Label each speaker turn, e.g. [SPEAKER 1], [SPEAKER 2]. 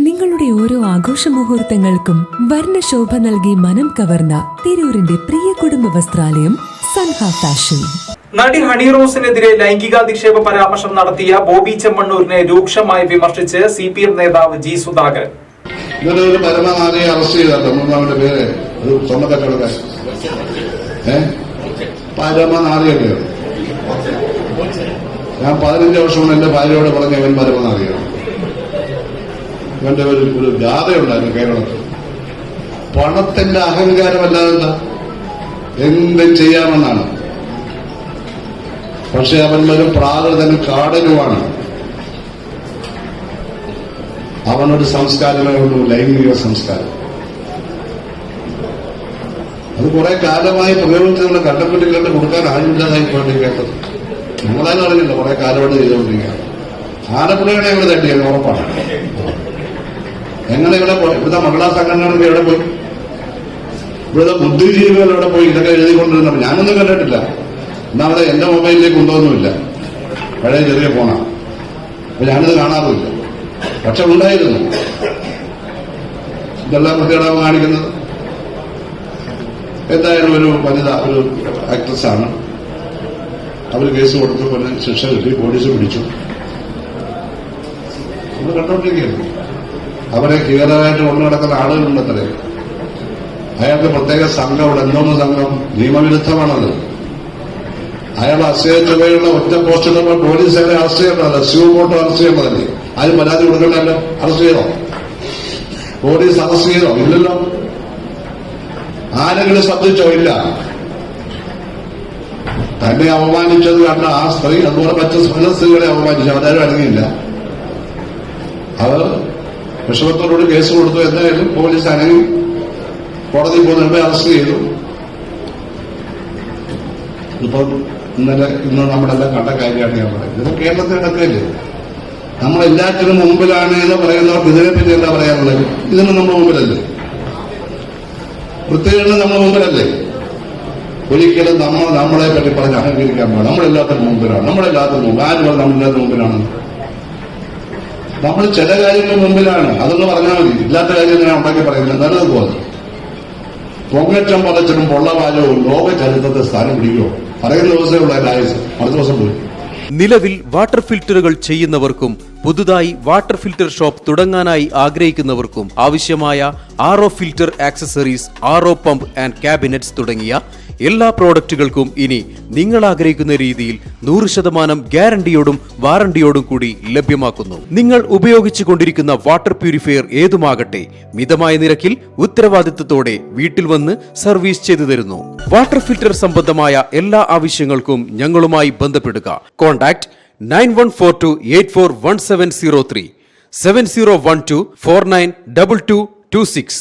[SPEAKER 1] നിങ്ങളുടെ ഓരോ ആഘോഷ മുഹൂർത്തങ്ങൾക്കും വർണ്ണശോഭ നൽകി മനം കവർന്ന തിരൂരിന്റെ പ്രിയ കുടുംബ വസ്ത്രാലയം സൻഹ ഫാഷൻ.
[SPEAKER 2] നടി ഹണി റോസിനെതിരെ ലൈംഗികാധിക്ഷേപ പരാമർശം നടത്തിയ ബോബി ചെമ്മണ്ണൂരിനെ രൂക്ഷമായി വിമർശിച്ച് CPM നേതാവ് G. സുധാകരൻ.
[SPEAKER 3] പരമാവധി അറസ്റ്റ് ചെയ്ത തമിഴ്നാടിന്റെ പേര് ഒരു സ്വർണ്ണക്കച്ചവടക്കാരൻ പരമനാറിയൊക്കെ. ഞാൻ 15 വർഷം എന്റെ ഭാര്യയോട് പറഞ്ഞ ഇവൻ പരമനാറിയാണ്. ഇവന്റെ ഒരു ഗാഥയുണ്ടായിരുന്നു കേരളത്തിൽ. പണത്തിന്റെ അഹങ്കാരമല്ലാതെ എന്തും ചെയ്യാമെന്നാണ്. പക്ഷെ അവൻ ഒരു പ്രാകൃതനും കാടനുമാണ്. അവനൊരു സംസ്കാരമേ ഉള്ളൂ, ലൈംഗിക സംസ്കാരം. അത് കുറെ കാലമായി പ്രയോഗിച്ചുകൊണ്ട് കണ്ടപ്പെട്ടിക്കൊണ്ട് കൊടുക്കാൻ ആരുമില്ലാതായി പോയിട്ടിരിക്കേണ്ടത്. നമ്മളാലും അറിയില്ല, കുറെ കാലമായിട്ട് ചെയ്തുകൊണ്ടിരിക്കുകയാണ്. ആലപ്പുഴയാണ് ഞങ്ങൾ തട്ടിയത് ഉറപ്പാണ്. എങ്ങനെ ഇവിടുത്തെ മഹിളാ സംഘടനകൾ എവിടെ പോയി? ഇവിടുത്തെ ബുദ്ധിജീവികൾ എവിടെ പോയി? ഇതൊക്കെ എഴുതിക്കൊണ്ടിരുന്നപ്പോൾ ഞാനൊന്നും കണ്ടിട്ടില്ല. എന്നാ അവിടെ എന്റെ മൊബൈലിലേക്ക് കൊണ്ടുവന്നുമില്ല. പഴയ ചെറിയ ഫോണാണ്. അപ്പൊ ഞാനിത് കാണാറുമില്ല. പക്ഷെ ഉണ്ടായിരുന്നു. ഇതെല്ലാം വൃത്തികേടാവ് കാണിക്കുന്നത്. എന്തായാലും ഒരു വനിത, ഒരു ആക്ട്രസ്സാണ്. അവർ കേസ് കൊടുത്തപ്പോൾ ശിക്ഷ കിട്ടി, പോലീസ് പിടിച്ചു. നമ്മൾ കണ്ടോണ്ടിരിക്കുകയാണ്. അവരെ ക്ലിയറായിട്ട് കൊണ്ടു നടക്കുന്ന ആളുകളുണ്ടത്രേ. അയാൾക്ക് പ്രത്യേക സംഘമുണ്ട്. എന്തോന്ന് സംഘം? നിയമവിരുദ്ധമാണത്. അയാൾ അസഹ്യ ചുവയുള്ള ഒറ്റ പോസ്റ്റിൽ പോലീസ് അയാളെ അറസ്റ്റ് ചെയ്യണമല്ലോ. സ്യൂബോട്ട് അറസ്റ്റ് ചെയ്യണതല്ലേ? ആരും പരാതി കൊടുക്കണമല്ലോ. അറസ്റ്റ് ചെയ്തോ? പോലീസ് അറസ്റ്റ് ചെയ്തോ? ഇല്ലല്ലോ. ആരെങ്കിലും ശ്രദ്ധിച്ചോ? ഇല്ല. തന്നെ അവമാനിച്ചത് കണ്ട ആ സ്ത്രീ അതുപോലെ മറ്റു സ്ത്രീകളെ അവമാനിച്ചു. അവരാരും അടങ്ങിയില്ല. അവർ വിഷമത്തോടുകൂടി കേസ് കൊടുത്തു. എന്തായാലും പോലീസ് അനങ്ങി കോടതി പോകുന്നതിന് അറസ്റ്റ് ചെയ്തു. ഇപ്പം ഇന്ന് നമ്മളെല്ലാം കണ്ട കാര്യമാണ് ഞാൻ പറയുന്നത്. ഇത് കേരളത്തിൽ നടക്കില്ലേ? നമ്മളെല്ലാറ്റിനും മുമ്പിലാണ് എന്ന് പറയുന്നവർക്ക് ഇതിനെപ്പറ്റി എന്താ പറയാനുള്ളത്? ഇതിന് നമ്മൾ മുമ്പിലല്ലേ? വൃത്തികളിൽ നമ്മൾ മുമ്പിലല്ലേ? ഒരിക്കലും നമ്മളെ പറ്റി പറഞ്ഞ് അഹങ്കരിക്കാൻ പാടില്ല. നമ്മളെല്ലാത്തിനും മുമ്പിലാണ്. നമ്മളെല്ലാത്തിനും മുമ്പ് ആര് പറഞ്ഞ നമ്മളെല്ലാത്തിനും മുമ്പിലാണ്? നമ്മൾ ചില കാര്യങ്ങൾ മുമ്പിലാണ്. അതൊന്ന് പറഞ്ഞാൽ മതി. ഇല്ലാത്ത കാര്യം ഞാൻ ഉണ്ടാക്കി പറയുന്നത് നല്ലതുപോലെ. പൊങ്ങച്ചം പതച്ചനും പൊള്ളവാചവും ലോക ചരിത്രത്തെ സ്ഥാനം പിടിക്കുമോ? പറയുന്ന ദിവസമേ ഉള്ള എന്റെ ആയുസ്. അടുത്ത ദിവസം പോയി.
[SPEAKER 4] നിലവിൽ വാട്ടർ ഫിൽറ്ററുകൾ ചെയ്യുന്നവർക്കും പുതുതായി വാട്ടർ ഫിൽറ്റർ ഷോപ്പ് തുടങ്ങാനായി ആഗ്രഹിക്കുന്നവർക്കും ആവശ്യമായ RO filter accessories, RO pump and cabinets തുടങ്ങിയ എല്ലാ പ്രോഡക്റ്റുകൾക്കും ഇനി നിങ്ങൾ ആഗ്രഹിക്കുന്ന രീതിയിൽ 100% ഗ്യാരണ്ടിയോടും വാറണ്ടിയോടും കൂടി ലഭ്യമാക്കുന്നു. നിങ്ങൾ ഉപയോഗിച്ചു കൊണ്ടിരിക്കുന്ന വാട്ടർ പ്യൂരിഫയർ ഏതുമാകട്ടെ, മിതമായ നിരക്കിൽ ഉത്തരവാദിത്തത്തോടെ വീട്ടിൽ വന്ന് സർവീസ് ചെയ്തു തരുന്നു. വാട്ടർ ഫിൽറ്റർ സംബന്ധമായ എല്ലാ ആവശ്യങ്ങൾക്കും ഞങ്ങളുമായി ബന്ധപ്പെടുക. കോൺടാക്ട് 9142841703 7012492226.